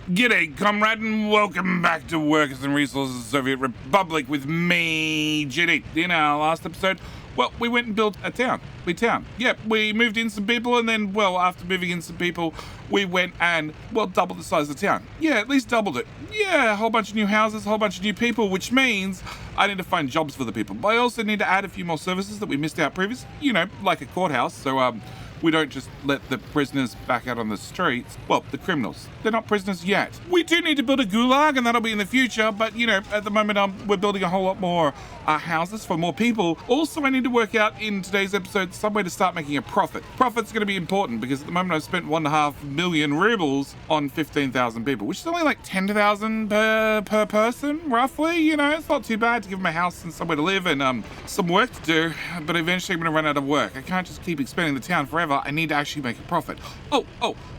G'day, comrade, and welcome back to Workers and Resources of the Soviet Republic with me, GD. In our last episode, well, we went and built a town. We moved in some people, and then, well, after moving in some people, we went and, well, doubled the size of the town. Yeah, at least doubled it. Yeah, a whole bunch of new houses, a whole bunch of new people, which means I need to find jobs for the people. But I also need to add a few more services that we missed out previously, like a courthouse, so, we don't just let the prisoners back out on the streets. Well, the criminals. They're not prisoners yet. We do need to build a gulag, and that'll be in the future, but, at the moment, we're building a whole lot more houses for more people. Also, I need to work out in today's episode some way to start making a profit. Profit's going to be important, because at the moment I've spent 1.5 million rubles on 15,000 people, which is only like 10,000 per person, roughly. It's not too bad to give them a house and somewhere to live and some work to do, but eventually I'm going to run out of work. I can't just keep expanding the town forever. I need to actually make a profit.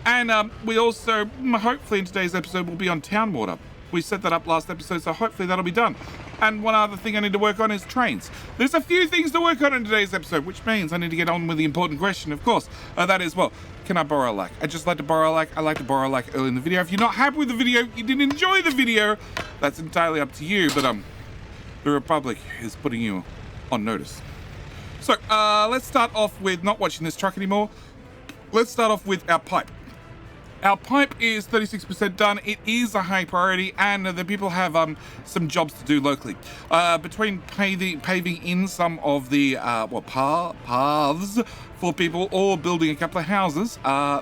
And we also, hopefully in today's episode, will be on town water. We set that up last episode, so hopefully that'll be done. And one other thing I need to work on is trains. There's a few things to work on in today's episode, which means I need to get on with the important question, of course. That is, well, can I borrow a like? I just like to borrow a like. I like to borrow a like early in the video. If you're not happy with the video, you didn't enjoy the video, that's entirely up to you. But the Republic is putting you on notice. So let's start off with not watching this truck anymore. Let's start off with our pipe. Our pipe is 36% done. It is a high priority, and the people have some jobs to do locally. Between paving in some of the paths for people or building a couple of houses,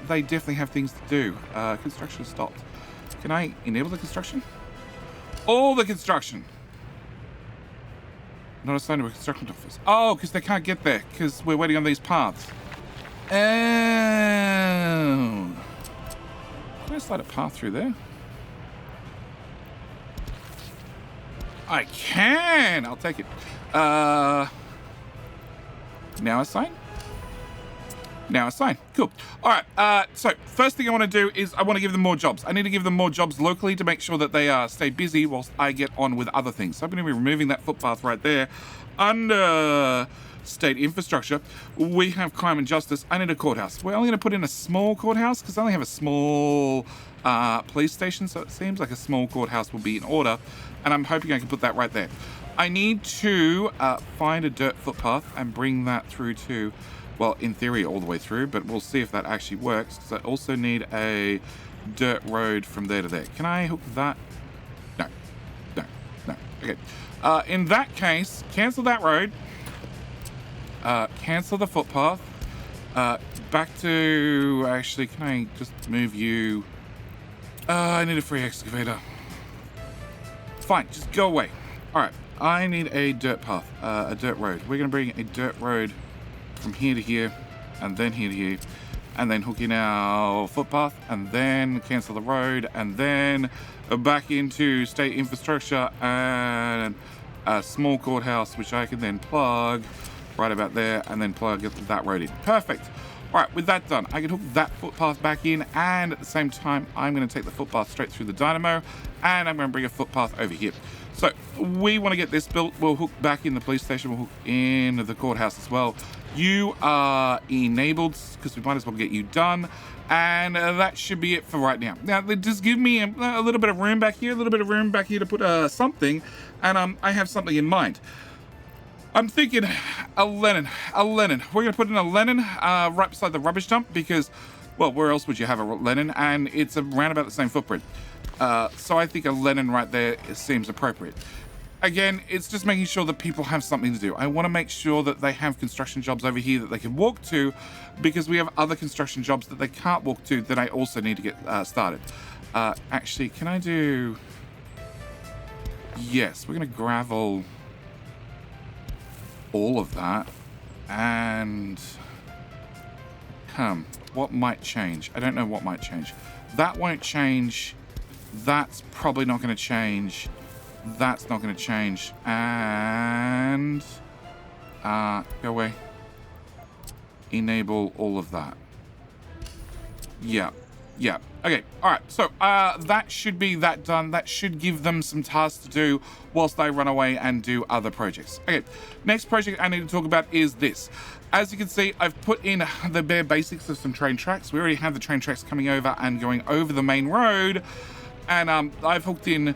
they definitely have things to do. Construction stopped. Can I enable the construction? All the construction. Not assigned to a construction office. Oh, because they can't get there because we're waiting on these paths. Oh. Can I slide a path through there? I can! I'll take it. Now assign? Now assign. Cool. All right. So first thing I want to do is I want to give them more jobs. I need to give them more jobs locally to make sure that they stay busy whilst I get on with other things. So I'm going to be removing that footpath right there. Under state infrastructure, we have crime and justice. I need a courthouse. We're only going to put in a small courthouse because I only have a small police station. So it seems like a small courthouse will be in order. And I'm hoping I can put that right there. I need to find a dirt footpath and bring that through to... Well, in theory, all the way through, but we'll see if that actually works, because I also need a dirt road from there to there. Can I hook that? No. Okay. In that case, cancel that road. Cancel the footpath. Back to... Actually, can I just move you? I need a free excavator. Fine, just go away. All right, I need a dirt path, a dirt road. We're going to bring a dirt road from here to here, and then here to here, and then hook in our footpath, and then cancel the road, and then back into state infrastructure and a small courthouse, which I can then plug right about there, and then plug that road in. Perfect. All right, with that done, I can hook that footpath back in, and at the same time, I'm going to take the footpath straight through the dynamo, and I'm going to bring a footpath over here. So we want to get this built. We'll hook back in the police station. We'll hook in the courthouse as well. You are enabled because we might as well get you done. And that should be it for right now. Now, just give me a little bit of room back here, to put something. And I have something in mind. I'm thinking a Lenin. We're going to put in a Lenin right beside the rubbish dump because, well, where else would you have a Lenin? And it's around about the same footprint. So I think a Lenin right there seems appropriate. Again, it's just making sure that people have something to do. I want to make sure that they have construction jobs over here that they can walk to because we have other construction jobs that they can't walk to that I also need to get started. Actually, can I do... Yes, we're going to gravel all of that. And... what might change? I don't know what might change. That won't change. That's probably not going to change. That's not going to change. And go away. Enable all of that. Yeah. Okay. All right. So that should be that done. That should give them some tasks to do whilst I run away and do other projects. Okay. Next project I need to talk about is this. As you can see, I've put in the bare basics of some train tracks. We already have the train tracks coming over and going over the main road. And I've hooked in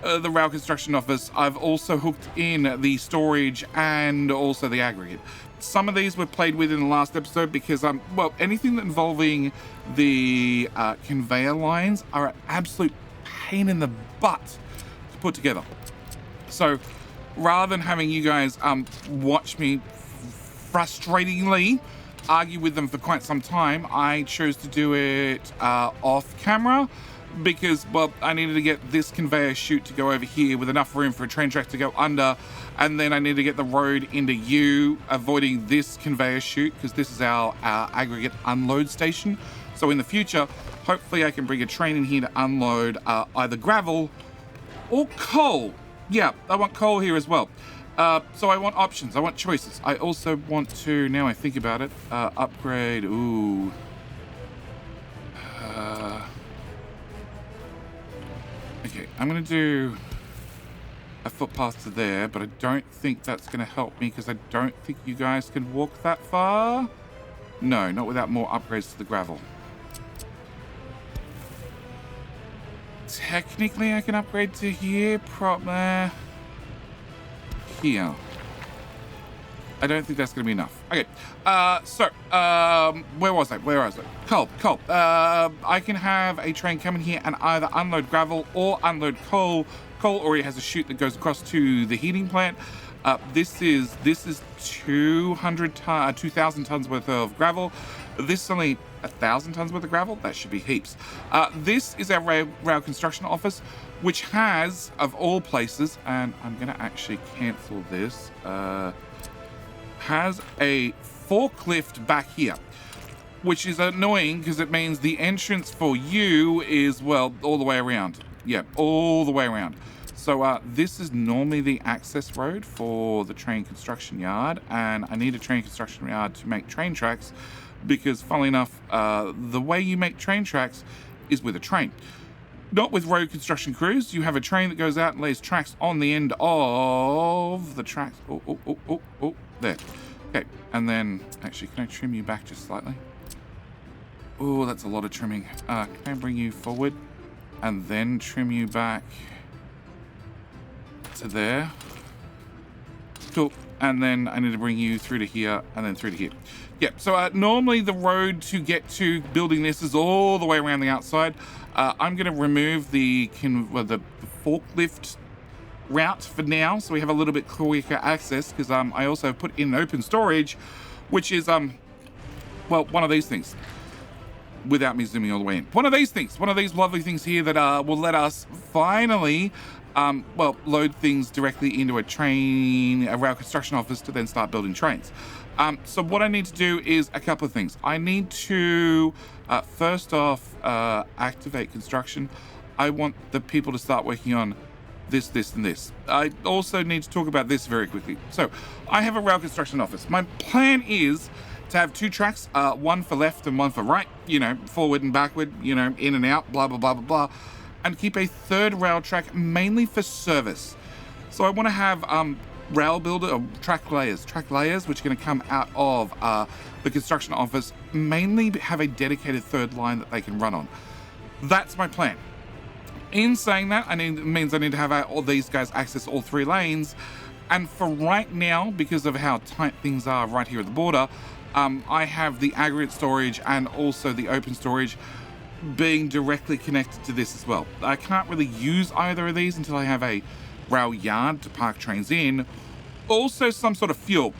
the rail construction office. I've also hooked in the storage and also the aggregate. Some of these were played with in the last episode because, well, anything involving the conveyor lines are an absolute pain in the butt to put together. So rather than having you guys watch me frustratingly argue with them for quite some time, I chose to do it off camera because, well, I needed to get this conveyor chute to go over here with enough room for a train track to go under, and then I need to get the road into you, avoiding this conveyor chute because this is our aggregate unload station. So in the future, hopefully I can bring a train in here to unload either gravel or coal. Yeah, I want coal here as well. So I want options, I want choices. I also want to, now I think about it, upgrade, ooh. Okay, I'm gonna do a footpath to there, but I don't think that's gonna help me because I don't think you guys can walk that far. No, not without more upgrades to the gravel. Technically, I can upgrade to here, here. I don't think that's going to be enough. Okay, so, where was I? Coal. I can have a train come in here and either unload gravel or unload coal. Coal already has a chute that goes across to the heating plant. This is 2,000 tons worth of gravel. This is only 1,000 tons worth of gravel. That should be heaps. This is our rail construction office, which has, of all places, and I'm going to actually cancel this, has a forklift back here, which is annoying because it means the entrance for you is, well, all the way around. Yeah, all the way around. So this is normally the access road for the train construction yard, and I need a train construction yard to make train tracks because, funnily enough, the way you make train tracks is with a train. Not with road construction crews. You have a train that goes out and lays tracks on the end of the tracks. Oh, there. Okay, and then, actually, can I trim you back just slightly? Oh, that's a lot of trimming. Can I bring you forward and then trim you back to there? Cool. And then I need to bring you through to here and then through to here. Yeah, so normally the road to get to building this is all the way around the outside. I'm going to remove the forklift route for now, so we have a little bit quicker access, because I also put in open storage, which is, well, one of these things. Without me zooming all the way in. One of these lovely things here that will let us finally, well, load things directly into a rail construction office to then start building trains. So what I need to do is a couple of things. I need to, first off, activate construction. I want the people to start working on this, and this. I also need to talk about this very quickly. So I have a rail construction office. My plan is to have two tracks, one for left and one for right, forward and backward, in and out, blah, blah, blah, blah, blah, and keep a third rail track mainly for service. So I want to have rail builder or track layers, which are going to come out of the construction office, mainly have a dedicated third line that they can run on. That's my plan. In saying that, it means I need to have all these guys access all three lanes. And for right now, because of how tight things are right here at the border, I have the aggregate storage and also the open storage being directly connected to this as well. I can't really use either of these until I have a rail yard to park trains in. Also some sort of fuel.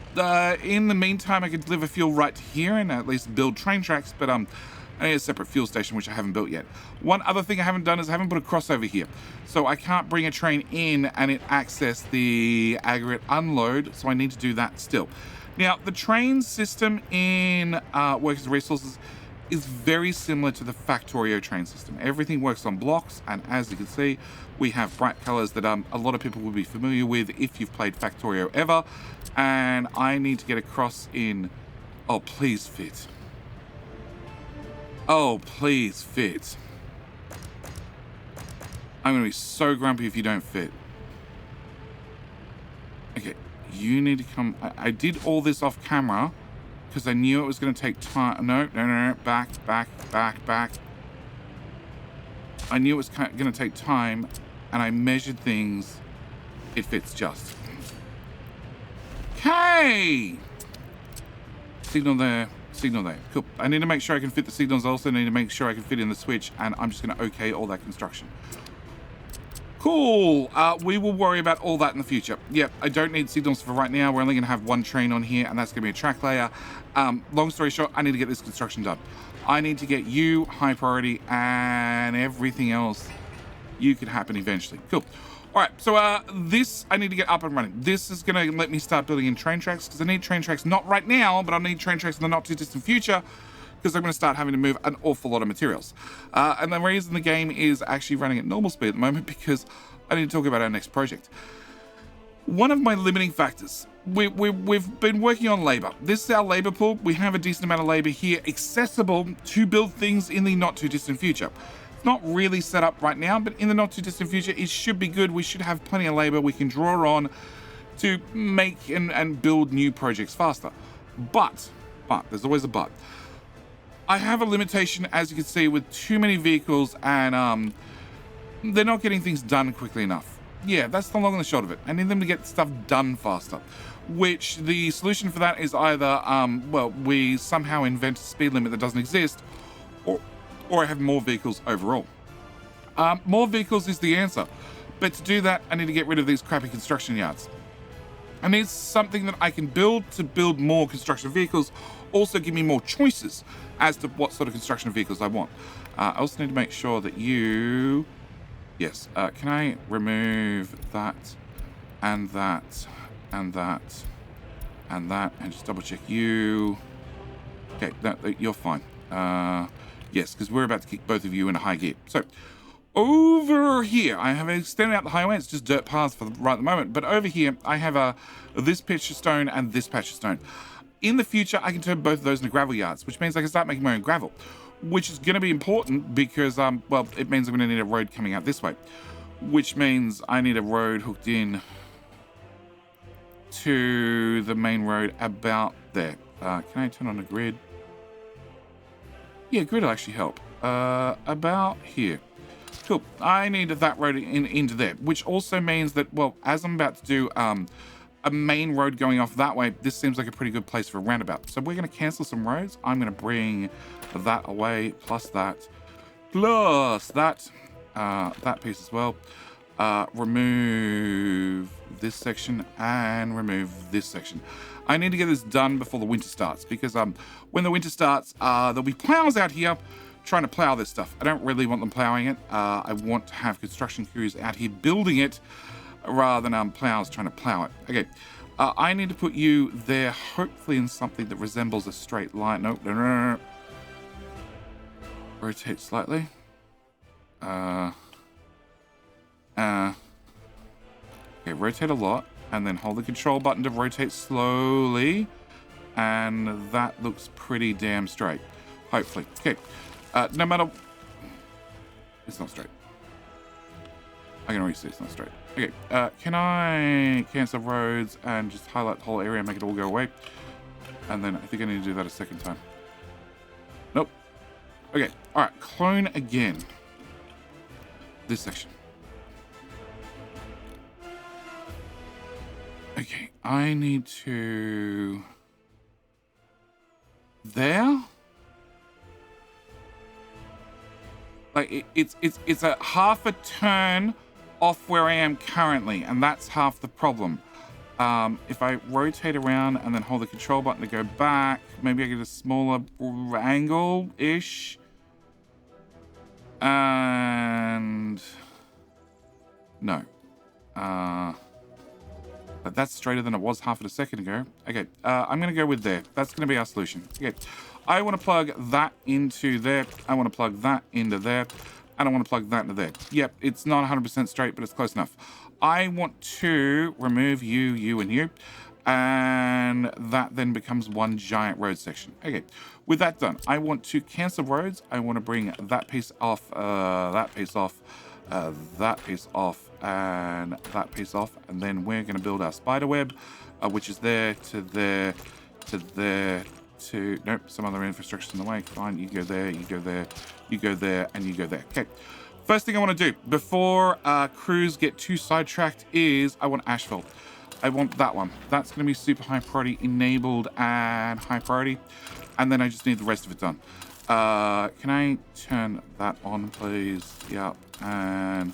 In the meantime, I could deliver fuel right to here and at least build train tracks, but I need a separate fuel station, which I haven't built yet. One other thing I haven't done is I haven't put a crossover here. So I can't bring a train in and it access the aggregate unload, so I need to do that still. Now, the train system in Workers and Resources is very similar to the Factorio train system. Everything works on blocks, and as you can see, we have bright colors that a lot of people will be familiar with if you've played Factorio ever. And I need to get across in... Oh, please fit. Oh, please fit. I'm going to be so grumpy if you don't fit. Okay, you need to come... I did all this off camera because I knew it was going to take time. No, back. I knew it was going to take time, and I measured things. It fits just. Okay. Signal there. Signal there. Cool. I need to make sure I can fit the signals. I also need to make sure I can fit in the switch, and I'm just going to okay all that construction. Cool. We will worry about all that in the future. Yep, I don't need signals for right now. We're only going to have one train on here, and that's going to be a track layer. Long story short, I need to get this construction done. I need to get you high priority, and everything else you can happen eventually. Cool. All right, so this I need to get up and running. This is going to let me start building in train tracks, because I need train tracks not right now, but I need train tracks in the not too distant future, because I'm going to start having to move an awful lot of materials. And the reason the game is actually running at normal speed at the moment, because I need to talk about our next project. One of my limiting factors, we've been working on labor. This is our labor pool. We have a decent amount of labor here accessible to build things in the not too distant future. It's not really set up right now, but in the not too distant future, it should be good. We should have plenty of labor we can draw on to make and build new projects faster. But, there's always a but. I have a limitation, as you can see, with too many vehicles, and they're not getting things done quickly enough. Yeah, that's the long and the short of it. I need them to get stuff done faster, which the solution for that is either, well, we somehow invent a speed limit that doesn't exist, or I have more vehicles overall. More vehicles is the answer, but to do that, I need to get rid of these crappy construction yards. I need something that I can build to build more construction vehicles, also give me more choices as to what sort of construction vehicles I want. I also need to make sure that you... Yes, can I remove that, and that, and that, and that, and just double check you. Okay, you're fine. Yes, because we're about to kick both of you into high gear. So, over here, I have extended out the highway. It's just dirt paths for right at the moment. But over here, I have this patch of stone and this patch of stone. In the future, I can turn both of those into gravel yards, which means I can start making my own gravel, which is going to be important because, well, it means I'm going to need a road coming out this way, which means I need a road hooked in to the main road about there. Can I turn on a grid? Yeah, grid will actually help. About here. Cool. I need that road into there, which also means that, well, as I'm about to do a main road going off that way, this seems like a pretty good place for a roundabout. So we're going to cancel some roads. I'm going to bring that away, plus that piece as well. Remove this section and remove this section. I need to get this done before the winter starts, because when the winter starts, there'll be plows out here trying to plow this stuff. I don't really want them plowing it. I want to have construction crews out here building it rather than plows trying to plow it. Okay, I need to put you there, hopefully in something that resembles a straight line. Nope, no. Rotate slightly. Okay, rotate a lot, and then hold the control button to rotate slowly, and that looks pretty damn straight, hopefully. Okay, no matter... It's not straight. I can already see it's not straight. Okay, can I cancel roads and just highlight the whole area and make it all go away? And then I think I need to do that a second time. Nope. Okay, alright, clone again. This section. Okay, I need to... There? Like, it's a half a turn off where I am currently, and that's half the problem. If I rotate around and then hold the control button to go back, maybe I get a smaller angle-ish. And... No. But that's straighter than it was half of a second ago. Okay, I'm going to go with there. That's going to be our solution. Okay, I want to plug that into there. I want to plug that into there. And I want to plug that into there. Yep, it's not 100% straight, but it's close enough. I want to remove you, and you. And that then becomes one giant road section. Okay, with that done, I want to cancel roads. I want to bring that piece off, that piece off, that piece off, and that piece off. And then we're going to build our spider web, which is there to there to there to... Nope, some other infrastructure's in the way. Fine, you go there, you go there, you go there, and you go there. Okay, First thing I want to do before crews get too sidetracked is I want asphalt. I want that one. That's going to be super high priority enabled and high priority. And then I just need the rest of it done. Can I turn that on, please? Yeah. And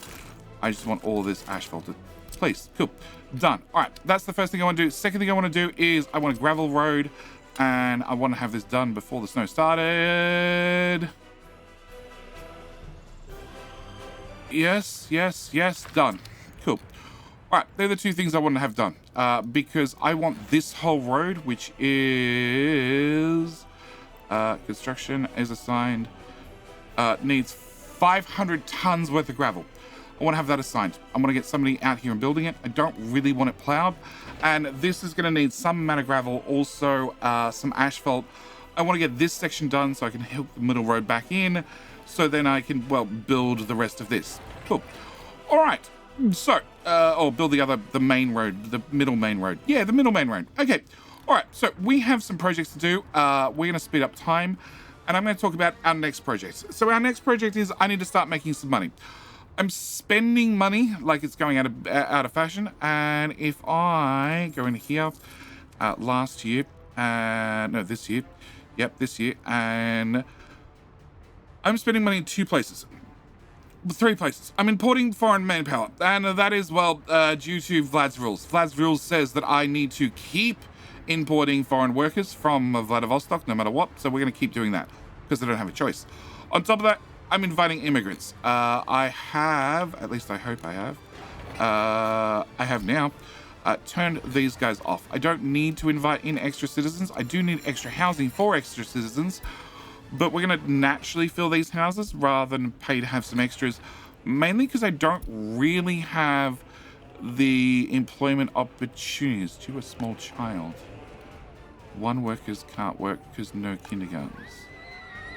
I just want all this asphalted. Please. Cool. Done. All right. That's the first thing I want to do. Second thing I want to do is I want a gravel road. And I want to have this done before the snow started. Yes. Done. Cool. All right, they're the two things I want to have done because I want this whole road, which is construction is assigned, needs 500 tons worth of gravel. I want to have that assigned. I want to get somebody out here and building it. I don't really want it plowed. And this is going to need some amount of gravel, also some asphalt. I want to get this section done so I can hook the middle road back in so then I can, well, build the rest of this. Cool. All right. So, or build the main road, the middle main road. Yeah, the middle main road. Okay. All right. So we have some projects to do. We're going to speed up time and I'm going to talk about our next project. So our next project is I need to start making some money. I'm spending money like it's going out of fashion. And if I go in here, this year. Yep, this year. And I'm spending money in three places. I'm importing foreign manpower, and that is, well, due to Vlad's rules. Vlad's rules says that I need to keep importing foreign workers from Vladivostok, no matter what, so we're going to keep doing that, because I don't have a choice. On top of that, I'm inviting immigrants. I have, at least I hope I have now, turned these guys off. I don't need to invite in extra citizens. I do need extra housing for extra citizens, but we're going to naturally fill these houses rather than pay to have some extras, mainly because I don't really have the employment opportunities to a small child. One workers can't work because no kindergartens.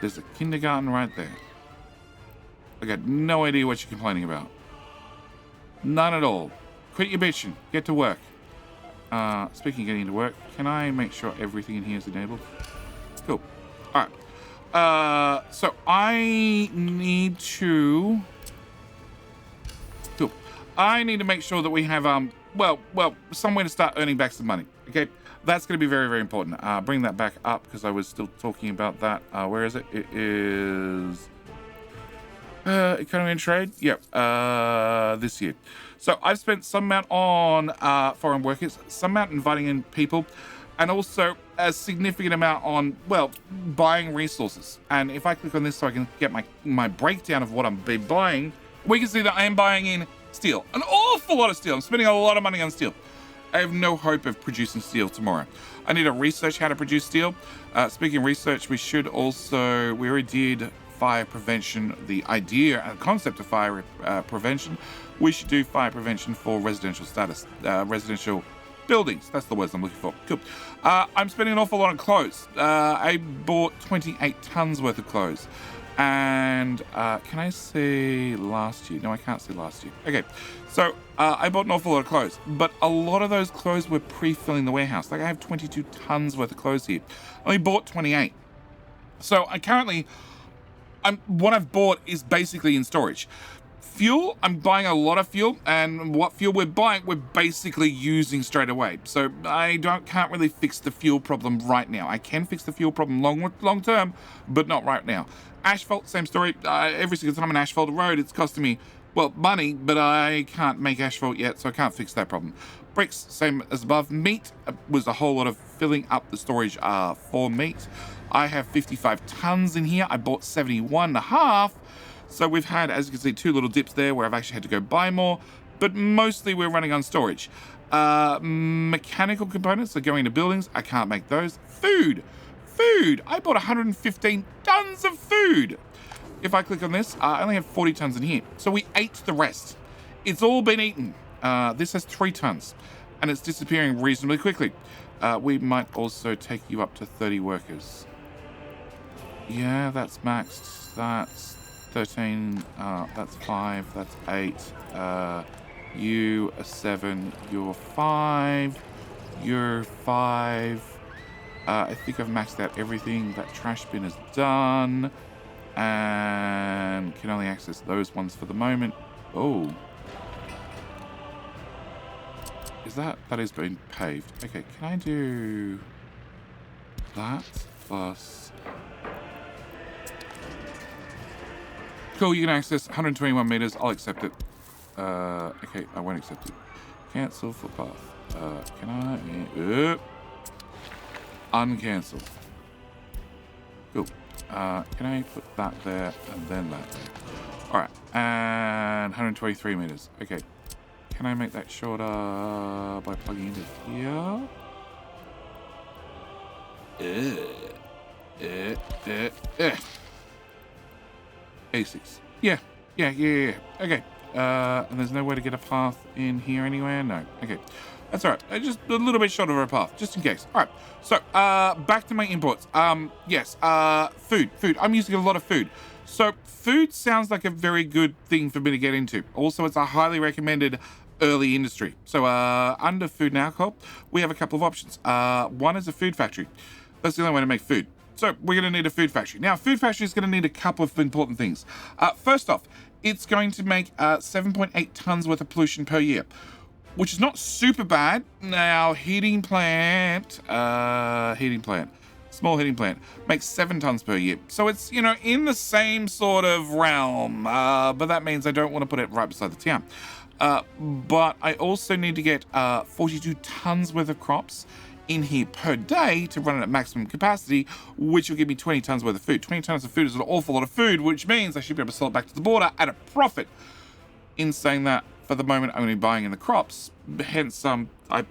There's a kindergarten right there. I got no idea what you're complaining about. None at all. Quit your bitching. Get to work. Speaking of getting to work, can I make sure everything in here is enabled? Cool. All right. So I need to make sure that we have, somewhere to start earning back some money. Okay. That's going to be very, very important. Bring that back up because I was still talking about that. Where is it? It is, economy and trade. Yep. This year. So I've spent some amount on, foreign workers, some amount inviting in people, and also a significant amount on, well, buying resources. And if I click on this so I can get my breakdown of what I'm buying, we can see that I am buying in steel. An awful lot of steel. I'm spending a lot of money on steel. I have no hope of producing steel tomorrow. I need to research how to produce steel. Speaking of research, we already did fire prevention, the idea and concept of fire prevention. We should do fire prevention for residential residential buildings. That's the words I'm looking for. Cool. I'm spending an awful lot on clothes. I bought 28 tons worth of clothes. And can I see last year? No, I can't see last year. Okay. So I bought an awful lot of clothes, but a lot of those clothes were pre-filling the warehouse. Like I have 22 tons worth of clothes here. I only bought 28. So what I've bought is basically in storage. Fuel, I'm buying a lot of fuel, and what fuel we're buying, we're basically using straight away. So I can't really fix the fuel problem right now. I can fix the fuel problem long term, but not right now. Asphalt, same story. Every single time an asphalt road, it's costing me, well, money, but I can't make asphalt yet, so I can't fix that problem. Bricks, same as above. Meat was a whole lot of filling up the storage for meat. I have 55 tons in here. I bought 71 and a half. So we've had, as you can see, two little dips there where I've actually had to go buy more, but mostly we're running on storage. Mechanical components are going into buildings. I can't make those. Food. I bought 115 tons of food. If I click on this, I only have 40 tons in here. So we ate the rest. It's all been eaten. This has 3 tons and it's disappearing reasonably quickly. We might also take you up to 30 workers. Yeah, that's maxed. That's 13, that's 5, that's 8, you are 7, you're 5, you're 5, I think I've maxed out everything. That trash bin is done. and can only access those ones for the moment. Oh. Is that is being paved? Okay, can I do that plus... Cool, you can access 121 meters. I'll accept it. Okay, I won't accept it. Cancel footpath. Can I... uncancel. Cool. Can I put that there and then that there? Alright, and 123 meters. Okay. Can I make that shorter by plugging into here? A6. Yeah. Okay. And there's no way to get a path in here anywhere? No. Okay. That's all right. Just a little bit short of a path, just in case. All right. So, back to my imports. Yes. Food. I'm using a lot of food. So, food sounds like a very good thing for me to get into. Also, it's a highly recommended early industry. So, under food and alcohol, we have a couple of options. One is a food factory. That's the only way to make food. So, we're going to need a food factory. Now, food factory is going to need a couple of important things. First off, it's going to make 7.8 tons worth of pollution per year, which is not super bad. Now, small heating plant, makes 7 tons per year. So it's, in the same sort of realm, but that means I don't want to put it right beside the town. But I also need to get 42 tons worth of crops in here per day to run it at maximum capacity, which will give me 20 tons worth of food. 20 tons of food is an awful lot of food, which means I should be able to sell it back to the border at a profit. In saying that, for the moment, I'm going to be buying in the crops. Hence, I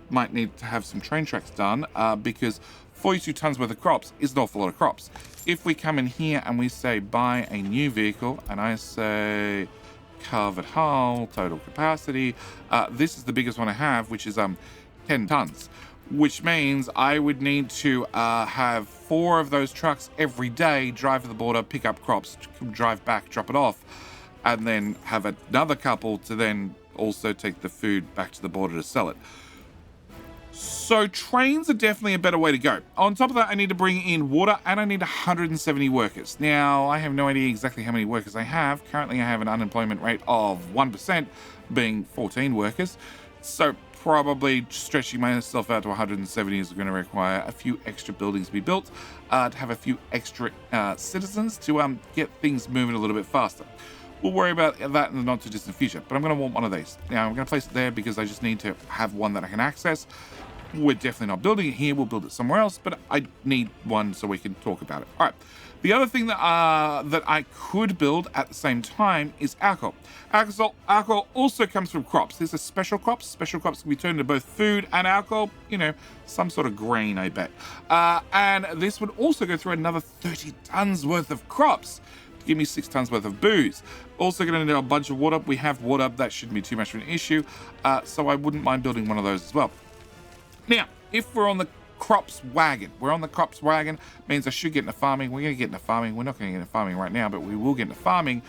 might need to have some train tracks done because 42 tons worth of crops is an awful lot of crops. If we come in here and we say buy a new vehicle, and I say covered hull, total capacity, this is the biggest one I have, which is 10 tons. Which means I would need to have 4 of those trucks every day, drive to the border, pick up crops, drive back, drop it off, and then have another couple to then also take the food back to the border to sell it. So trains are definitely a better way to go. On top of that, I need to bring in water and I need 170 workers. Now, I have no idea exactly how many workers I have. Currently, I have an unemployment rate of 1%, being 14 workers. So probably stretching myself out to 170 is going to require a few extra buildings to be built, to have a few extra citizens to get things moving a little bit faster. We'll worry about that in the not too distant future, but I'm going to want one of these. Now, I'm going to place it there because I just need to have one that I can access. We're definitely not building it here. We'll build it somewhere else, but I need one so we can talk about it. All right. The other thing that I could build at the same time is alcohol. Alcohol also comes from crops. These are special crops. Special crops can be turned into both food and alcohol. Some sort of grain, I bet. And this would also go through another 30 tons worth of crops to give me 6 tons worth of booze. Also going to need a bunch of water. We have water. That shouldn't be too much of an issue. So I wouldn't mind building one of those as well. Now, if we're on the crops wagon, means I should get into farming. We're going to get into farming. We're not going to get into farming right now, but we will get into farming.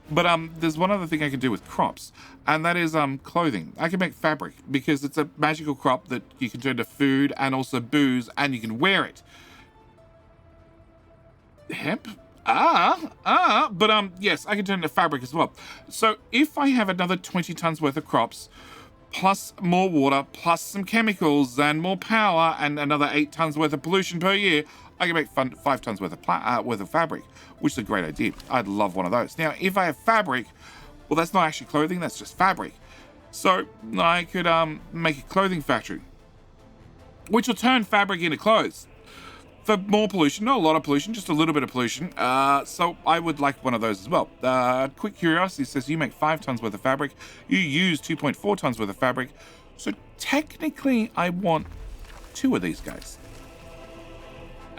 But there's one other thing I can do with crops, and that is clothing. I can make fabric because it's a magical crop that you can turn to food and also booze, and you can wear it. Hemp? But yes, I can turn it into fabric as well. So if I have another 20 tons worth of crops, plus more water, plus some chemicals and more power, and another 8 tons worth of pollution per year, I can make 5 tons worth of fabric, which is a great idea. I'd love one of those. Now, if I have fabric, well, that's not actually clothing, that's just fabric. So I could make a clothing factory, which will turn fabric into clothes. For more pollution, not a lot of pollution, just a little bit of pollution. So I would like one of those as well. Quick curiosity says you make 5 tons worth of fabric. You use 2.4 tons worth of fabric. So technically I want 2 of these guys.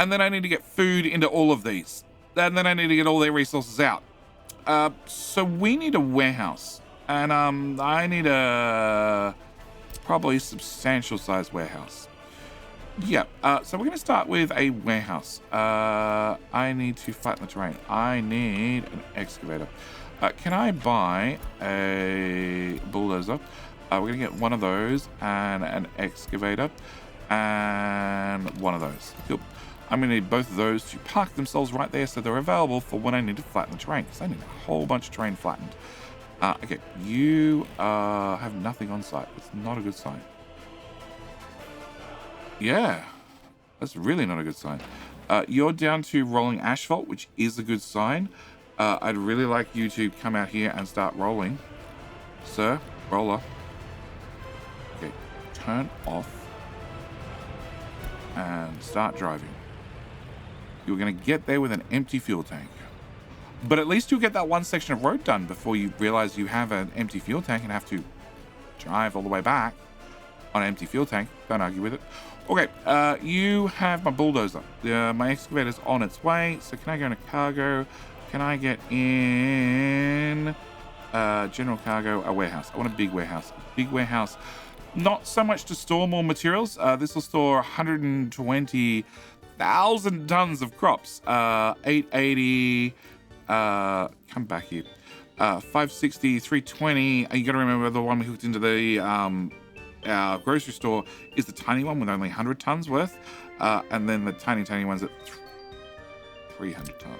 And then I need to get food into all of these. And then I need to get all their resources out. So we need a warehouse. And I need a probably substantial sized warehouse. Yeah, so we're going to start with a warehouse. I need to flatten the terrain. I need an excavator. Can I buy a bulldozer? We're going to get one of those and an excavator and one of those. Cool. I'm going to need both of those to park themselves right there so they're available for when I need to flatten the terrain, because I need a whole bunch of terrain flattened. Okay, you have nothing on site. It's not a good sign. Yeah, that's really not a good sign. You're down to rolling asphalt, which is a good sign. I'd really like you to come out here and start rolling. Sir, roller. Okay, turn off and start driving. You're going to get there with an empty fuel tank. But at least you'll get that one section of road done before you realize you have an empty fuel tank and have to drive all the way back on an empty fuel tank. Don't argue with it. Okay, you have my bulldozer. My excavator's on its way. So can I go into cargo? Can I get in general cargo, a warehouse? I want a big warehouse. Big warehouse. Not so much to store more materials. This will store 120,000 tons of crops. 880. Come back here. 560, 320. You got to remember the one we hooked into the our grocery store is the tiny one with only 100 tons worth, and then the tiny ones at 300 tons.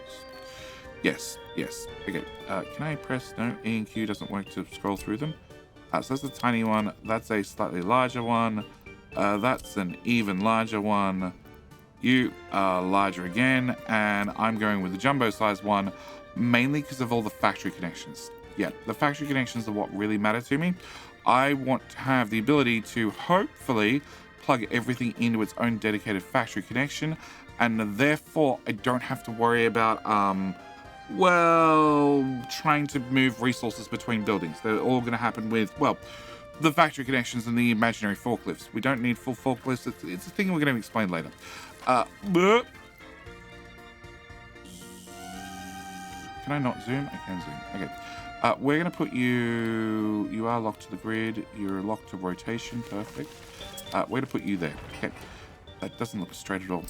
Yes. Okay. Can I press no? E and Q doesn't work to scroll through them. So that's the tiny one. That's a slightly larger one. That's an even larger one. You are larger again, and I'm going with the jumbo size one, mainly because of all the factory connections. Yeah, the factory connections are what really matter to me. I want to have the ability to hopefully plug everything into its own dedicated factory connection, and therefore I don't have to worry about trying to move resources between buildings. They're all going to happen with, the factory connections and the imaginary forklifts. We don't need full forklifts. It's a thing we're going to explain later. Can I not zoom? I can zoom. Okay. We're going to put you... You are locked to the grid. You're locked to rotation. Perfect. We're going to put you there. Okay. That doesn't look straight at all.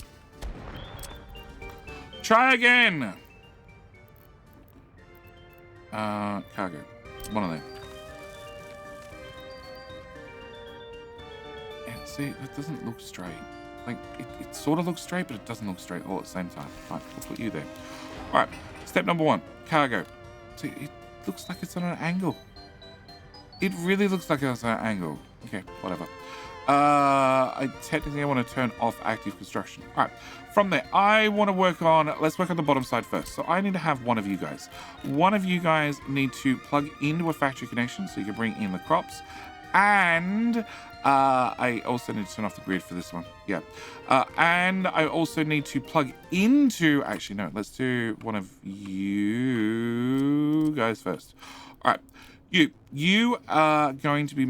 Try again! Cargo. One of them. Yeah, see, that doesn't look straight. Like, it sort of looks straight, but it doesn't look straight all at the same time. Right, we'll put you there. All right, step number one, cargo. See, it looks like it's on an angle. It really looks like it's on an angle. Okay, whatever. I want to turn off active construction. All right, from there, let's work on the bottom side first. So I need to have one of you guys. One of you guys need to plug into a factory connection so you can bring in the crops. And I also need to turn off the grid for this one. Yeah. And I also need to plug into... Actually, no. Let's do one of you guys first. All right. You are going to be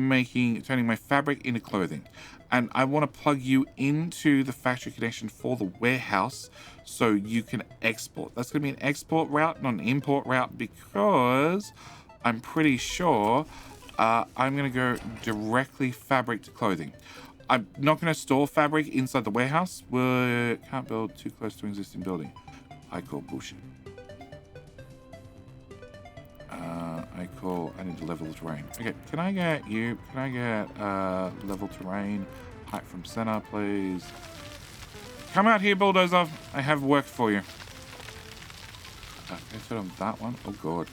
turning my fabric into clothing. And I want to plug you into the factory connection for the warehouse so you can export. That's going to be an export route, not an import route, because I'm pretty sure... I'm going to go directly fabric to clothing. I'm not going to store fabric inside the warehouse. We can't build too close to an existing building. I call bullshit. I need to level the terrain. Okay, can I get you? Can I get level terrain? Height from center, please. Come out here, bulldozer. I have work for you. Can I turn on that one? Oh, God.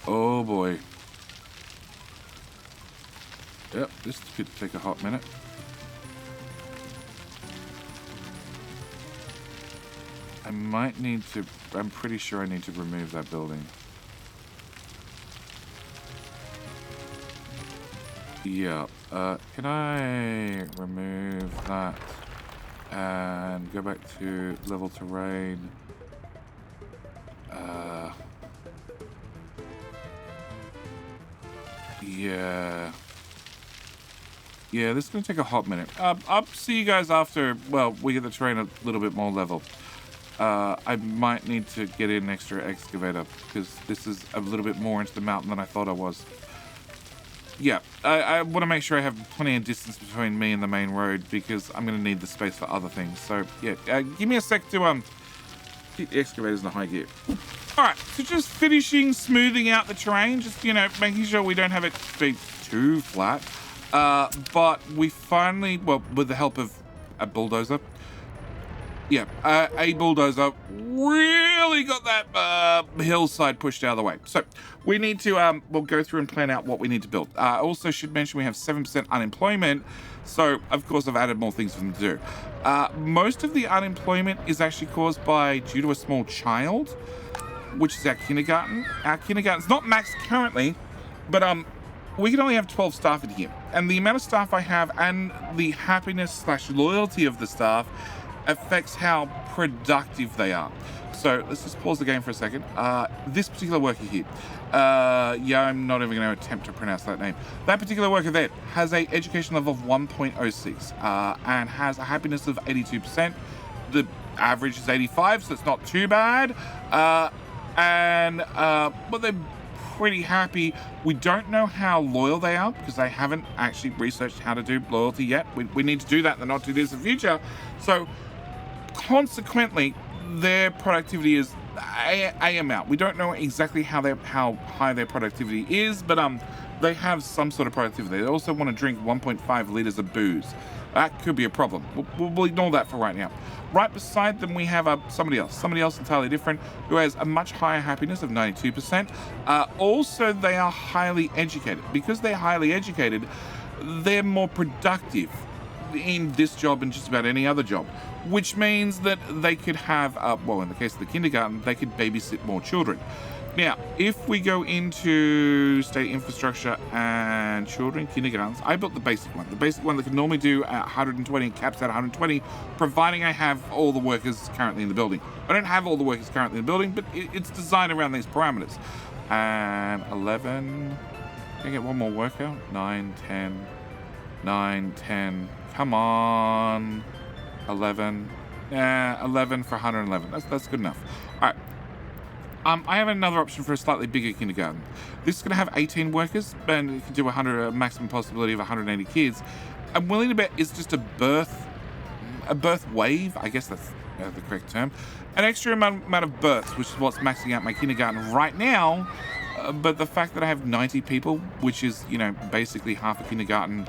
Oh, boy. Yep, this could take a hot minute. I'm pretty sure I need to remove that building. Yeah, can I remove that and go back to level terrain? Yeah. Yeah, this is going to take a hot minute. I'll see you guys after, we get the terrain a little bit more level. I might need to get in an extra excavator because this is a little bit more into the mountain than I thought I was. Yeah, I want to make sure I have plenty of distance between me and the main road because I'm going to need the space for other things. So, yeah, give me a sec to keep the excavators in the high gear. All right, so just finishing smoothing out the terrain, just, making sure we don't have it be too flat. But we finally, with the help of a bulldozer, Yeah, a bulldozer really got that hillside pushed out of the way. So we need to, we'll go through and plan out what we need to build. Also should mention we have 7% unemployment. So, of course, I've added more things for them to do. Most of the unemployment is actually caused due to a small child, which is our kindergarten. Our kindergarten's not maxed currently, but we can only have 12 staff in here. And the amount of staff I have and the happiness/loyalty of the staff affects how productive they are. So let's just pause the game for a second. This particular worker here, I'm not even going to attempt to pronounce that name. That particular worker there has a education level of 1.06 and has a happiness of 82%. The average is 85, so it's not too bad. But they're pretty happy. We don't know how loyal they are because they haven't actually researched how to do loyalty yet. We need to do that in the not too distant future. So consequently, their productivity is a amount. We don't know exactly how high their productivity is, but they have some sort of productivity. They also want to drink 1.5 liters of booze. That could be a problem. We'll ignore that for right now. Right beside them, we have somebody else entirely different, who has a much higher happiness of 92%. Also, they are highly educated. Because they're highly educated, they're more productive in this job and just about any other job, which means that they could have, in the case of the kindergarten, they could babysit more children. Now, if we go into state infrastructure and children kindergartens, I built the basic one that can normally do 120, caps at 120, providing I have all the workers currently in the building. I don't have all the workers currently in the building, but it's designed around these parameters. And 11, can I get one more worker? 9, 10, 9, 10, come on, 11, 11 for 111, that's good enough. All right. I have another option for a slightly bigger kindergarten. This is going to have 18 workers, and it can do a maximum possibility of 180 kids. I'm willing to bet it's just a birth wave, I guess that's the correct term. An extra amount of births, which is what's maxing out my kindergarten right now. But the fact that I have 90 people, which is, basically half a kindergarten,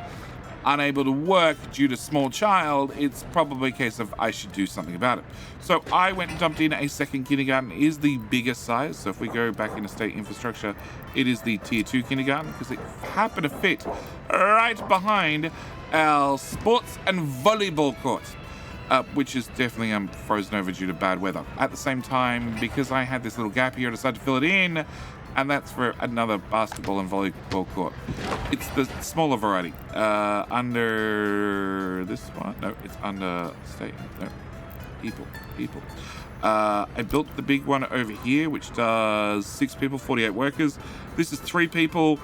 unable to work due to small child, it's probably a case of I should do something about it. So I went and dumped in a second kindergarten. It is the biggest size. So if we go back into state infrastructure, it is the tier 2 kindergarten because it happened to fit right behind our sports and volleyball court, which is definitely frozen over due to bad weather. At the same time, because I had this little gap here, I decided to fill it in, and that's for another basketball and volleyball court. It's the smaller variety. Under this one? No, it's under state. No, people. I built the big one over here, which does 6 people, 48 workers. This is 3 people.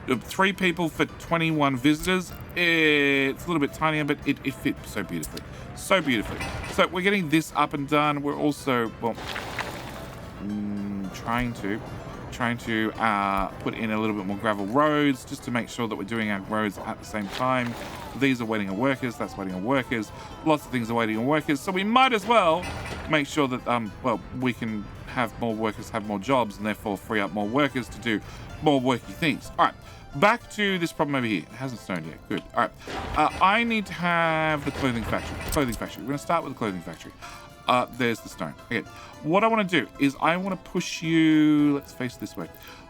3 people for 21 visitors. It's a little bit tinier, but it fits so beautifully. So beautifully. So we're getting this up and done. We're also, trying to put in a little bit more gravel roads just to make sure that we're doing our roads at the same time. These are waiting on workers, that's waiting on workers. Lots of things are waiting on workers. So we might as well make sure that, we can have more workers have more jobs and therefore free up more workers to do more worky things. All right, back to this problem over here. It hasn't snowed yet, good. All right, I need to have the clothing factory. We're gonna start with the clothing factory. There's the stone. Okay, what I want to do is I want to push you, let's face this way.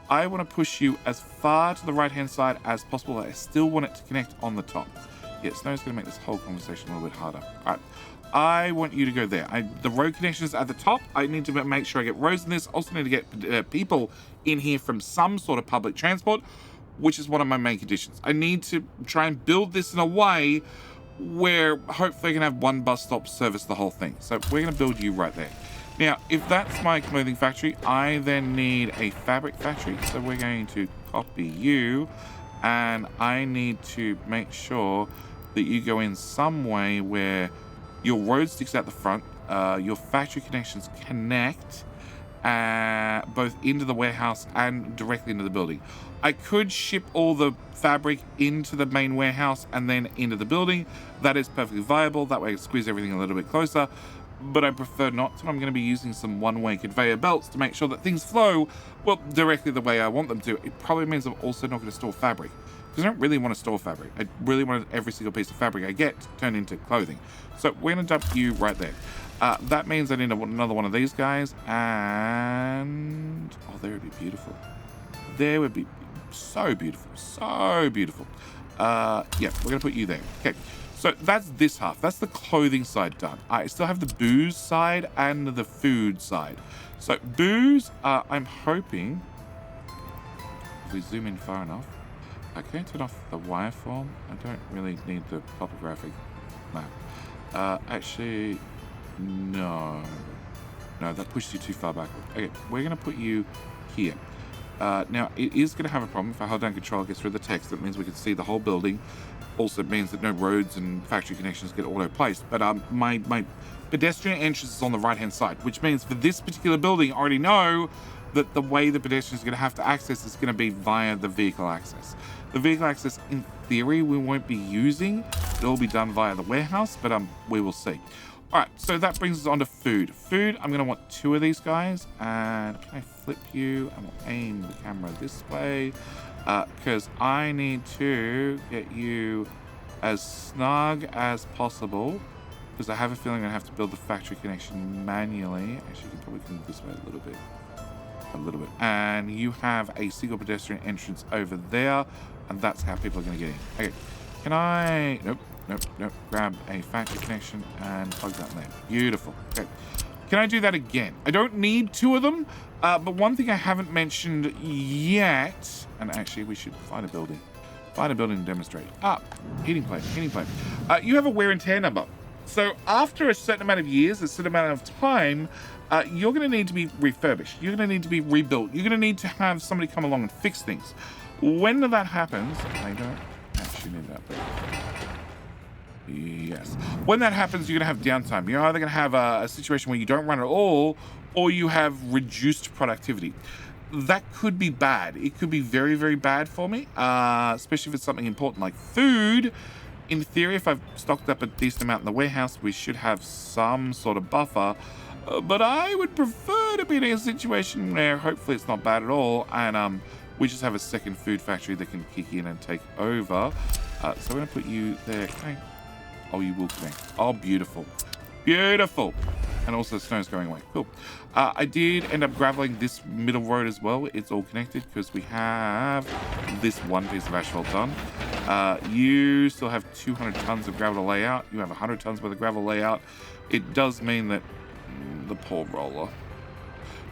I want to push you as far to the right-hand side as possible. I still want it to connect on the top. Yeah, snow's going to make this whole conversation a little bit harder. All right, I want you to go there. The road connections at the top. I need to make sure I get roads in this. Also need to get people in here from some sort of public transport, which is one of my main conditions. I need to try and build this in a way where hopefully I can have one bus stop service the whole thing. So we're going to build you right there. Now, if that's my clothing factory, I then need a fabric factory. So we're going to copy you, and I need to make sure that you go in some way where your road sticks out the front, your factory connections connect both into the warehouse and directly into the building. I could ship all the fabric into the main warehouse and then into the building. That is perfectly viable. That way I can squeeze everything a little bit closer, but I prefer not to. I'm going to be using some one-way conveyor belts to make sure that things flow, directly the way I want them to. It probably means I'm also not going to store fabric because I don't really want to store fabric. I really want every single piece of fabric I get turned into clothing. So we're going to dump you right there. That means I need another one of these guys, and oh, there would be beautiful. There would be so beautiful, so beautiful. Yeah, we're going to put you there. Okay, so that's this half. That's the clothing side done. I still have the booze side and the food side. So booze, I'm hoping, if we zoom in far enough, I can turn off the wireform. I don't really need the topographic map. Actually, no, that pushed you too far backward. Okay, we're going to put you here. Now, it is going to have a problem. If I hold down control, it gets rid of the text. That means we can see the whole building. Also, it means that no roads and factory connections get auto-placed. But my pedestrian entrance is on the right-hand side, which means for this particular building, I already know that the way the pedestrian is going to have to access is going to be via the vehicle access. The vehicle access, in theory, we won't be using. It'll be done via the warehouse, but we will see. All right, so that brings us on to food. Food, I'm going to want 2 of these guys. And can I flip you? And we'll aim the camera this way. Because I need to get you as snug as possible. Because I have a feeling I'm going to have to build the factory connection manually. Actually, you can probably come this way a little bit. And you have a single pedestrian entrance over there. And that's how people are going to get in. Okay, can I... Nope. Grab a factory connection and plug that in there. Beautiful. Okay. Can I do that again? I don't need 2 of them, but one thing I haven't mentioned yet, and actually we should find a building. To demonstrate. Heating plate. You have a wear and tear number. So after a certain amount of years, a certain amount of time, you're going to need to be refurbished. You're going to need to be rebuilt. You're going to need to have somebody come along and fix things. When that happens, I don't actually need that, but... Yes. When that happens, you're going to have downtime. You're either going to have a situation where you don't run at all, or you have reduced productivity. That could be bad. It could be very, very bad for me, especially if it's something important like food. In theory, if I've stocked up a decent amount in the warehouse, we should have some sort of buffer. But I would prefer to be in a situation where hopefully it's not bad at all, and we just have a second food factory that can kick in and take over. So we're going to put you there. Okay. Oh, you will connect. Oh, beautiful. Beautiful. And also the snow's going away. Cool. I did end up graveling this middle road as well. It's all connected because we have this one piece of asphalt done. You still have 200 tons of gravel to lay out. You have 100 tons worth of gravel layout. It does mean that the poor roller.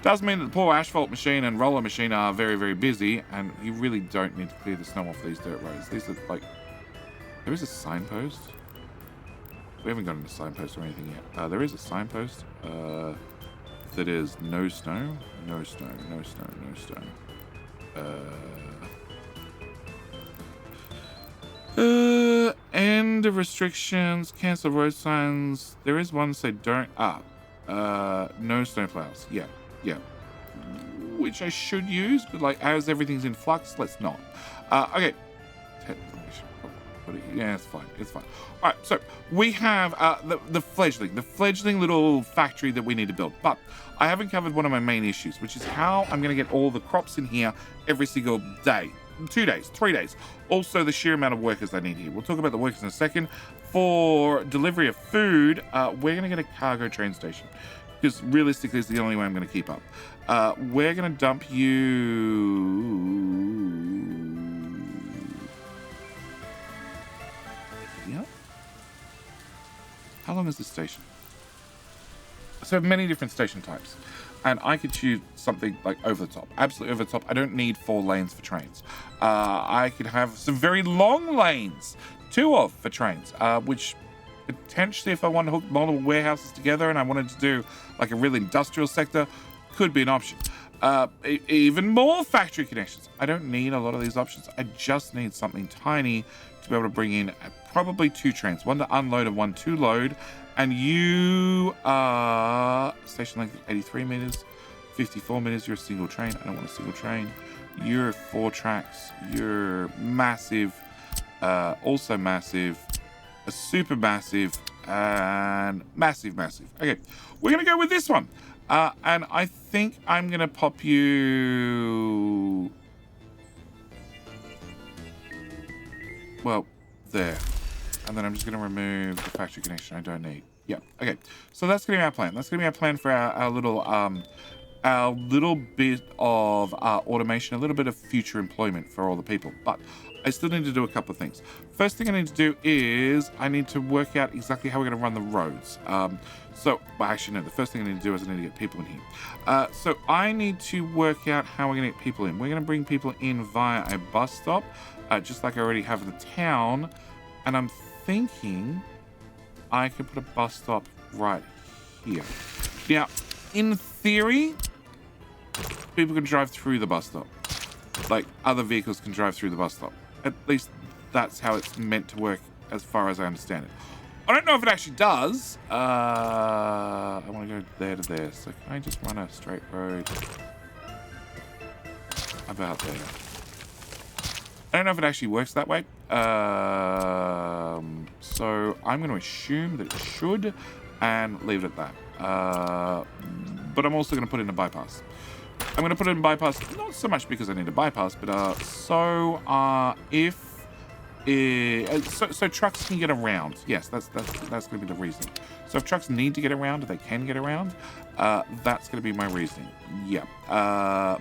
Does mean that the poor asphalt machine and roller machine are very, very busy, and you really don't need to clear the snow off these dirt roads. These are like... There is a signpost. We haven't gotten a signpost or anything yet. There is a signpost that is no snow. End of restrictions, cancel road signs. There is one that say don't no snowplows. Yeah. Which I should use, but like as everything's in flux, let's not. Okay. Yeah, it's fine. All right, so we have the fledgling little factory that we need to build. But I haven't covered one of my main issues, which is how I'm going to get all the crops in here every single day. 2 days, 3 days. Also, the sheer amount of workers I need here. We'll talk about the workers in a second. For delivery of food, we're going to get a cargo train station. Because realistically, it's the only way I'm going to keep up. We're going to dump you... Yeah. How long is this station? So many different station types. And I could choose something like over the top. Absolutely over the top. I don't need 4 lanes for trains. I could have some very long lanes, 2 of for trains, which potentially if I want to hook multiple warehouses together and I wanted to do like a real industrial sector, could be an option. Even more factory connections. I don't need a lot of these options. I just need something tiny to be able to bring in probably 2 trains, one to unload and one to load. And you are station length 83 meters, 54 meters. You're a single train. I don't want a single train. You're 4 tracks. You're massive, also massive, a super massive, and massive. Okay, we're gonna go with this one. And I think I'm gonna pop you well, there. And then I'm just going to remove the factory connection I don't need. Yep. Okay. So that's going to be our plan. That's going to be our plan for our little bit of automation, a little bit of future employment for all the people. But I still need to do a couple of things. First thing I need to do is I need to work out exactly how we're going to run the roads. Well, actually, no. The first thing I need to do is I need to get people in here. So I need to work out how we're going to get people in. We're going to bring people in via a bus stop, just like I already have in the town. And I'm thinking I could put a bus stop right here. Now, in theory, people can drive through the bus stop. Like, other vehicles can drive through the bus stop. At least that's how it's meant to work as far as I understand it. I don't know if it actually does. I want to go there to there. So can I just run a straight road about there? I don't know if it actually works that way. So I'm going to assume that it should and leave it at that. But I'm also going to put in a bypass. I'm going to put in a bypass, not so much because I need a bypass, but so trucks can get around. Yes, that's going to be the reasoning. So if trucks need to get around, they can get around. That's going to be my reasoning. Yeah.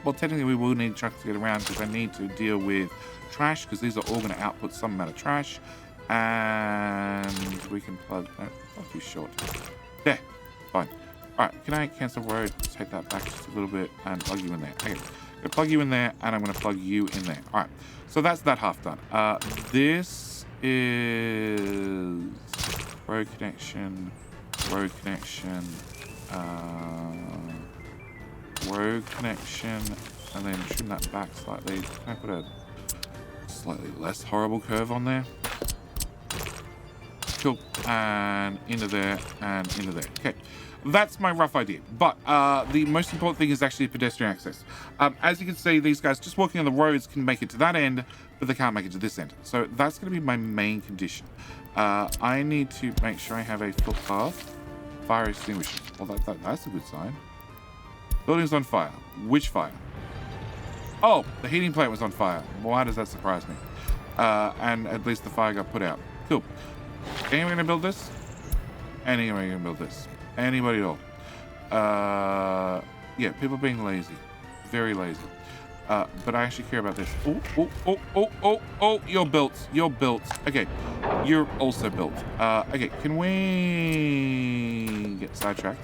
Well, technically we will need trucks to get around because I need to deal with trash because these are all going to output some amount of trash. And we can plug. No, not too short. There. Fine. All right. Can I cancel road? Take that back just a little bit and plug you in there. Okay. I'm going to plug you in there and I'm going to plug you in there. All right. So that's that half done. This is road connection, road connection, road connection, and then trim that back slightly. Can I put a slightly less horrible curve on there? Cool. And into there and into there. Okay. That's my rough idea. But the most important thing is actually pedestrian access. As you can see, these guys just walking on the roads can make it to that end, but they can't make it to this end. So that's going to be my main condition. I need to make sure I have a footpath. Fire extinguisher. Well, that's a good sign. Building's on fire. Which fire? Oh, the heating plant was on fire. Why does that surprise me? And at least the fire got put out. Cool. Anyone gonna build this? Anyone gonna build this? Anybody at all? Yeah, people being lazy. Very lazy. But I actually care about this. Oh, you're built. You're built. Okay, you're also built. Okay, can we get sidetracked?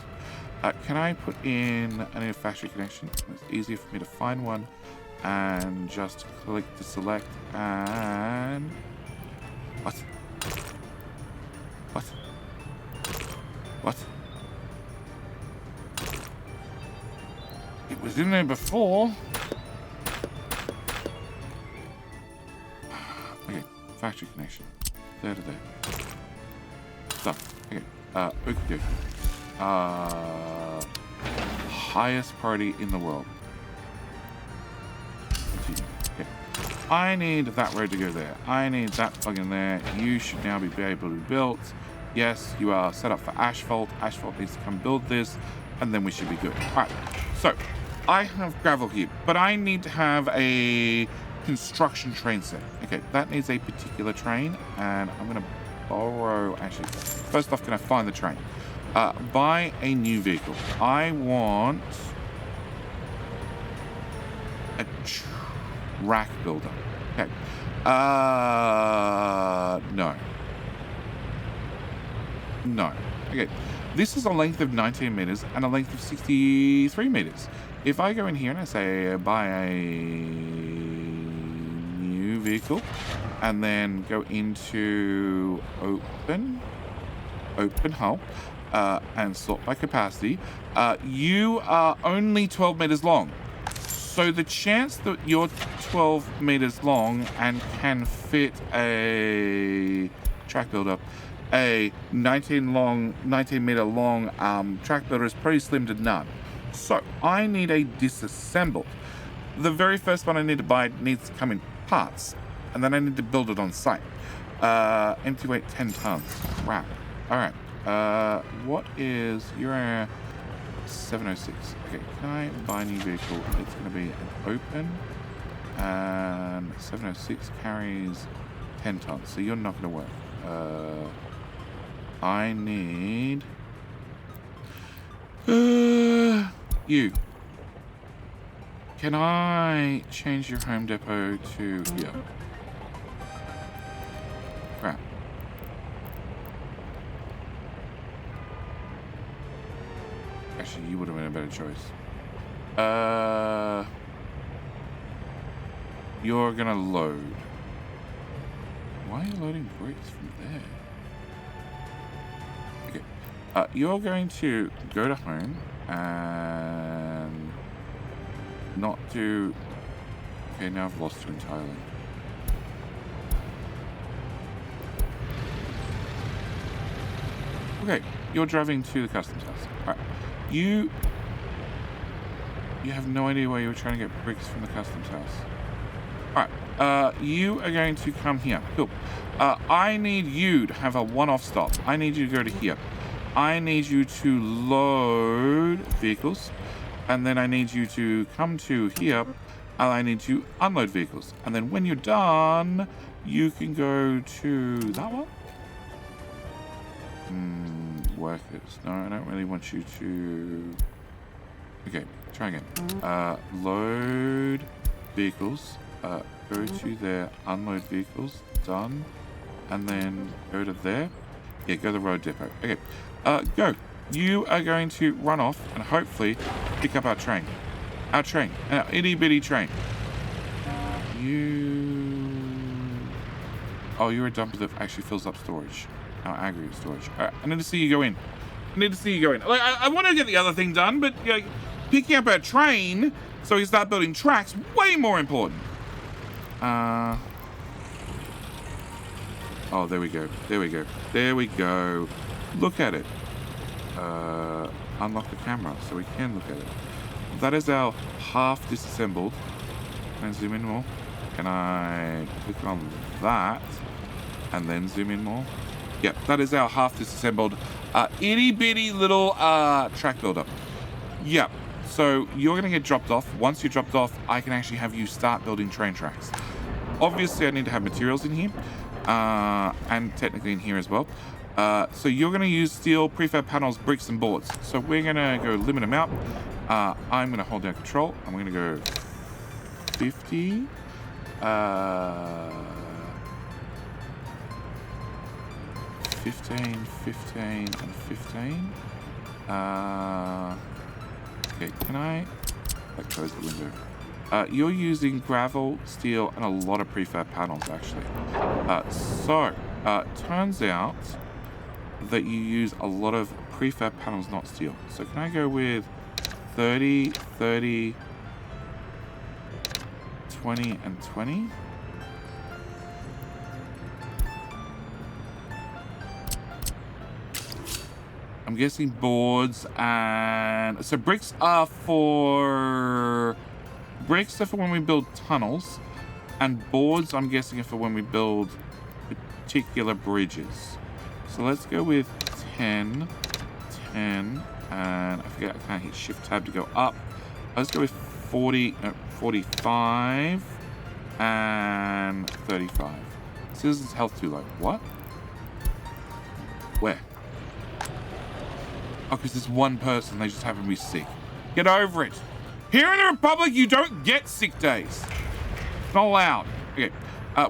Can I put in a factory connection? It's easier for me to find one and just click to select and... What? What? What? It was in there before. Okay, factory connection. There to there. Done. Okay, okey dokie. Highest priority in the world. Continue. Okay. I need that road to go there. I need that plug in there. You should now be able to be built. Yes, you are set up for asphalt. Asphalt needs to come build this, and then we should be good. All right, so I have gravel here, but I need to have a construction train set. Okay, that needs a particular train, and I'm going to borrow... Actually, first off, can I find the train? Buy a new vehicle. I want a track builder. Okay. No. No. Okay. This is a length of 19 meters and a length of 63 meters. If I go in here and I say buy a new vehicle and then go into open hull and sort by capacity, you are only 12 meters long. So the chance that you're 12 meters long and can fit a track builder, a 19 meter long track builder is pretty slim to none. So I need a disassembled. The very first one I need to buy needs to come in parts, and then I need to build it on site. Empty weight 10 tons. Crap. All right. What is your 706? Okay, can I buy a new vehicle? It's going to be an open, and 706 carries 10 tons, so you're not going to work. I need... you. Can I change your home depot to here? Crap. Actually, you would have been a better choice. You're gonna load. Why are you loading bricks from there? Okay. You're going to go to home and not do... Okay, now I've lost you entirely. Okay, you're driving to the customs house. Alright. You have no idea where you were trying to get bricks from the customs house. Alright, you are going to come here. Cool. I need you to have a one-off stop. I need you to go to here. I need you to load vehicles. And then I need you to come to here. And I need to unload vehicles. And then when you're done, you can go to that one. Workers. No, I don't really want you to... Okay, try again. Load vehicles. Go to there, unload vehicles, done. And then go to there. Yeah, go to the road depot. Okay, go. You are going to run off and hopefully pick up our train. Our train. Our itty bitty train. Oh, you're a dumper that actually fills up storage. Our aggregate storage. Alright, I need to see you go in. Like, I want to get the other thing done, but you know, picking up our train so we start building tracks, way more important. Oh, there we go. Look at it. Unlock the camera so we can look at it. That is our half disassembled. Can I zoom in more? Can I click on that and then zoom in more? Yep, that is our half disassembled itty bitty little track builder. Yep. So you're going to get dropped off. Once you're dropped off, I can actually have you start building train tracks. Obviously, I need to have materials in here, and technically in here as well. So you're going to use steel, prefab panels, bricks, and boards. So we're going to go limit them out. I'm going to hold down control. I'm going to go 50. 15, 15, and 15. Okay, can I close the window? You're using gravel, steel, and a lot of prefab panels, actually. Turns out that you use a lot of prefab panels, not steel. So can I go with 30, 30, 20, and 20? I'm guessing boards and... So bricks are for when we build tunnels. And boards, I'm guessing, are for when we build particular bridges. So let's go with 10, 10, and I forget, I can't hit Shift Tab to go up. Let's go with 45, and 35. Citizens' health too low. What? Where? Oh, because there's one person, they just happen to be sick. Get over it. Here in the Republic, you don't get sick days. It's not allowed. Okay,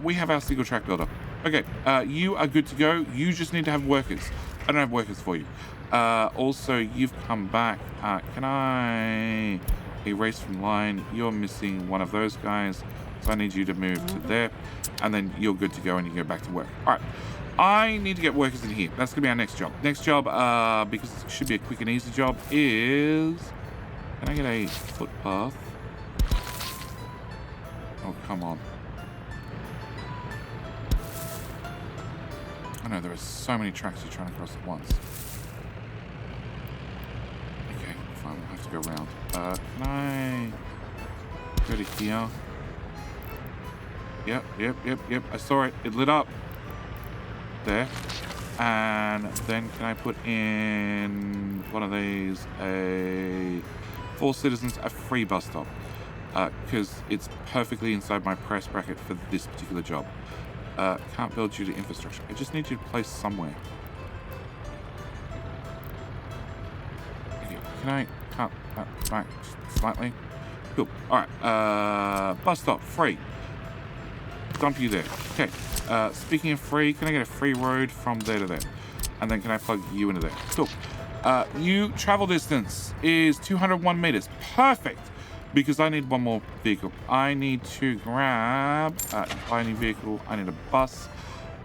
we have our single track builder. Okay, you are good to go. You just need to have workers. I don't have workers for you. Also, you've come back. Can I erase from line? You're missing one of those guys. So I need you to move to there. And then you're good to go and you can go back to work. All right. I need to get workers in here. That's going to be our next job. Next job, because it should be a quick and easy job, is... Can I get a footpath? Oh, come on. I know, there are so many tracks you're trying to cross at once. Okay, fine, we'll have to go around. Can I go to here? Yep. I saw it. It lit up. There. And then can I put in one of these, for citizens, a free bus stop, because it's perfectly inside my price bracket for this particular job. Can't build due to infrastructure. I just need you to place somewhere. Okay, can I cut that back slightly? Cool. Alright, bus stop, free. Dump you there. Okay, speaking of free, can I get a free road from there to there? And then can I plug you into there? Cool. You travel distance is 201 meters. Perfect. Because I need one more vehicle. I need to grab I need vehicle. I need a bus.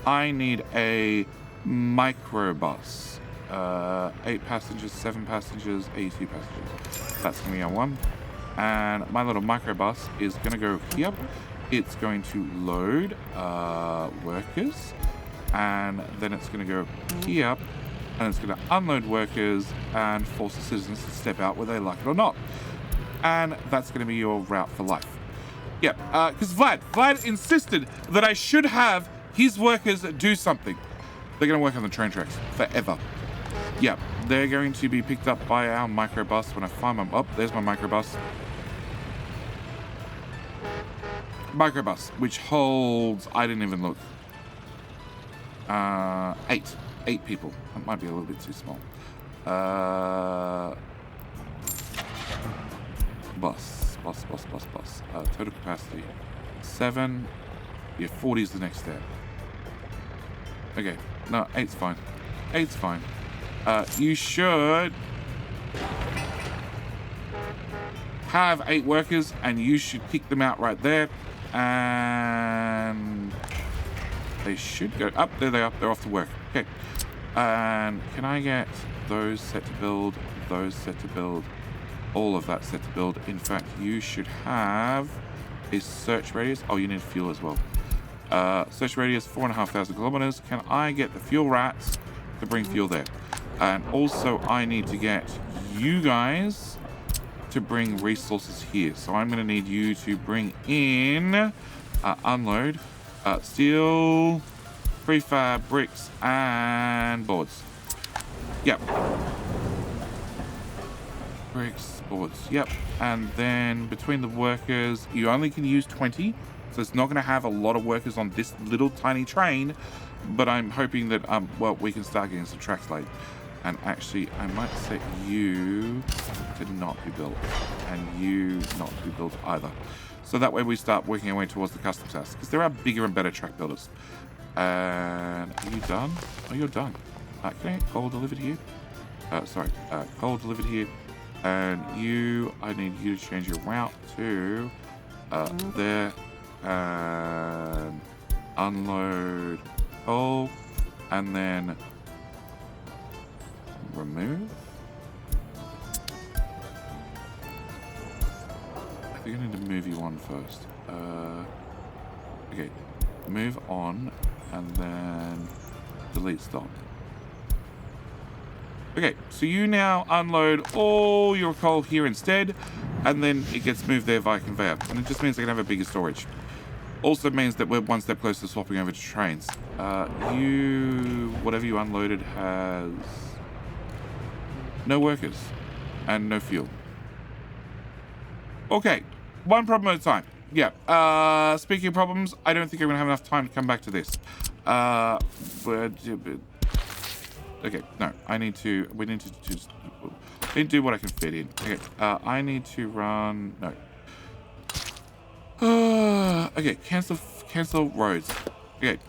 I need a microbus. 8 passengers, 7 passengers, 82 passengers. That's gonna be our one. And my little microbus is gonna go here. It's going to load workers, and then it's gonna go here, and it's gonna unload workers and force the citizens to step out whether they like it or not. And that's going to be your route for life. Yep, because Vlad insisted that I should have his workers do something. They're going to work on the train tracks forever. Yep, they're going to be picked up by our microbus when I find my... Oh, there's my microbus. Microbus, which holds... I didn't even look. 8 people. That might be a little bit too small. Bus. Total capacity 7. Yeah, 40 is the next step. Okay, no, 8's fine. 8's fine. You should have 8 workers, and you should kick them out right there. And they should go up. There they are. They're off to work. Okay. And can I get those set to build? Those set to build? All of that set to build. In fact, you should have a search radius. Oh, you need fuel as well. Search radius 4,500 kilometers. Can I get the fuel rats to bring fuel there? And also, I need to get you guys to bring resources here. So I'm going to need you to bring in unload steel, prefab, bricks, and boards. Yep. Bricks, boards, yep. And then between the workers, you only can use 20, so it's not going to have a lot of workers on this little tiny train, but I'm hoping that, well, we can start getting some tracks laid. And actually, I might set you to not be built, and you not to be built either. So that way we start working our way towards the customs house, because there are bigger and better track builders. And are you done? Oh, you're done. Can I get coal delivered here? Sorry, coal delivered here. And you, I need you to change your route to there, and unload coal, and then remove. I think I need to move you on first. Okay, move on, and then delete stop. Okay, so you now unload all your coal here instead, and then it gets moved there via conveyor. And it just means they can have a bigger storage. Also means that we're one step closer to swapping over to trains. Whatever you unloaded has no workers and no fuel. Okay, one problem at a time. Yeah, speaking of problems, I don't think I'm gonna have enough time to come back to this. Okay, no, we need to just do what I can fit in. Okay, I need to run, no. Okay, cancel roads. Okay,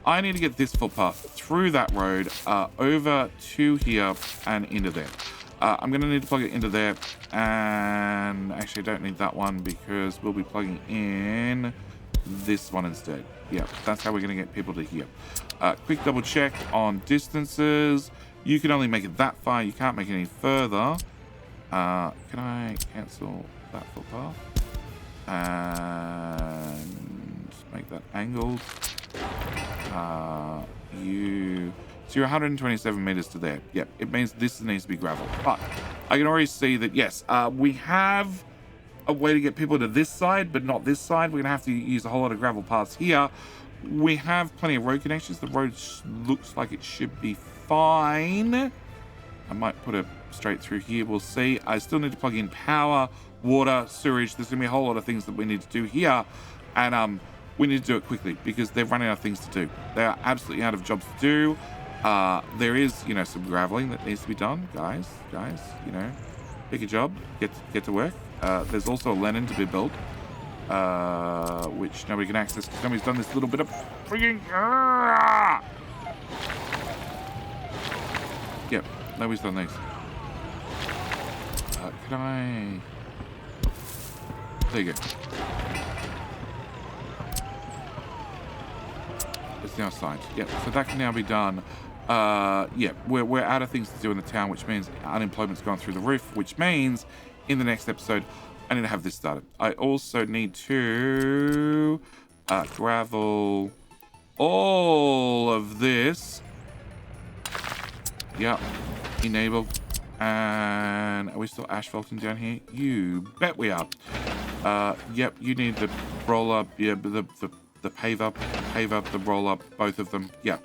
I need to get this footpath through that road, over to here and into there. I'm gonna need to plug it into there, and actually I don't need that one because we'll be plugging in this one instead. Yeah, that's how we're gonna get people to here. Quick double check on distances. You can only make it that far. You can't make it any further. Can I cancel that footpath? And make that angled. So you're 127 meters to there. Yep, it means this needs to be gravel. But I can already see that, yes, we have a way to get people to this side, but not this side. We're going to have to use a whole lot of gravel paths here. We have plenty of road connections. The road looks like it should be fine. I might put it straight through here. We'll see. I still need to plug in power, water, sewage. There's going to be a whole lot of things that we need to do here. And we need to do it quickly because they're running out of things to do. They are absolutely out of jobs to do. There is, you know, some graveling that needs to be done, guys, you know, pick a job, get to work. There's also a Lenin to be built, which nobody can access because nobody's done this little bit of freaking. Yep, nobody's done these. Can I? There you go. It's now signed. Yep, so that can now be done. Yeah, we're out of things to do in the town, which means unemployment's gone through the roof, which means in the next episode, I need to have this started. I also need to gravel all of this. Yep, enable. And are we still asphalting down here? You bet we are. Yep, you need the roll-up, yeah, the paver, the roll-up, both of them. Yeah,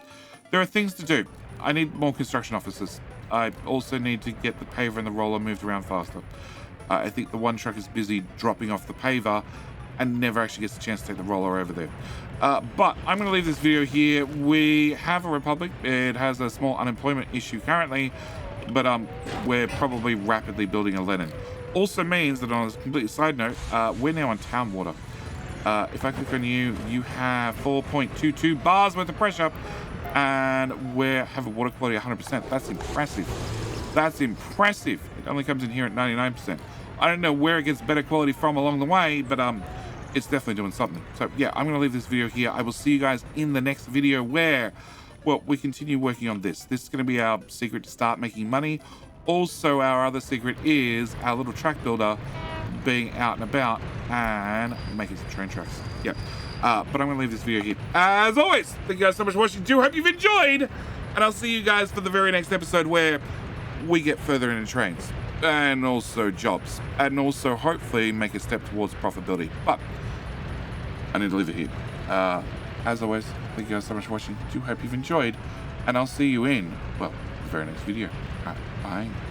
there are things to do. I need more construction officers. I also need to get the paver and the roller moved around faster. I think the one truck is busy dropping off the paver and never actually gets a chance to take the roller over there. But I'm going to leave this video here. We have a republic. It has a small unemployment issue currently, but we're probably rapidly building a Lenin. Also means that on a completely side note, we're now on town water. If I click on you, you have 4.22 bars worth of pressure, and we have a water quality of 100%. That's impressive. That's impressive. It only comes in here at 99%. I don't know where it gets better quality from along the way, but it's definitely doing something. So yeah, I'm going to leave this video here. I will see you guys in the next video where, well, we continue working on this. This is going to be our secret to start making money. Also, our other secret is our little track builder being out and about and making some train tracks. Yep. But I'm going to leave this video here. As always, thank you guys so much for watching. Do hope you've enjoyed. And I'll see you guys for the very next episode where we get further into trains and also jobs and also hopefully make a step towards profitability. But I need to leave it here. As always, thank you guys so much for watching. Do hope you've enjoyed. And I'll see you in, well, the very next video. All right, bye.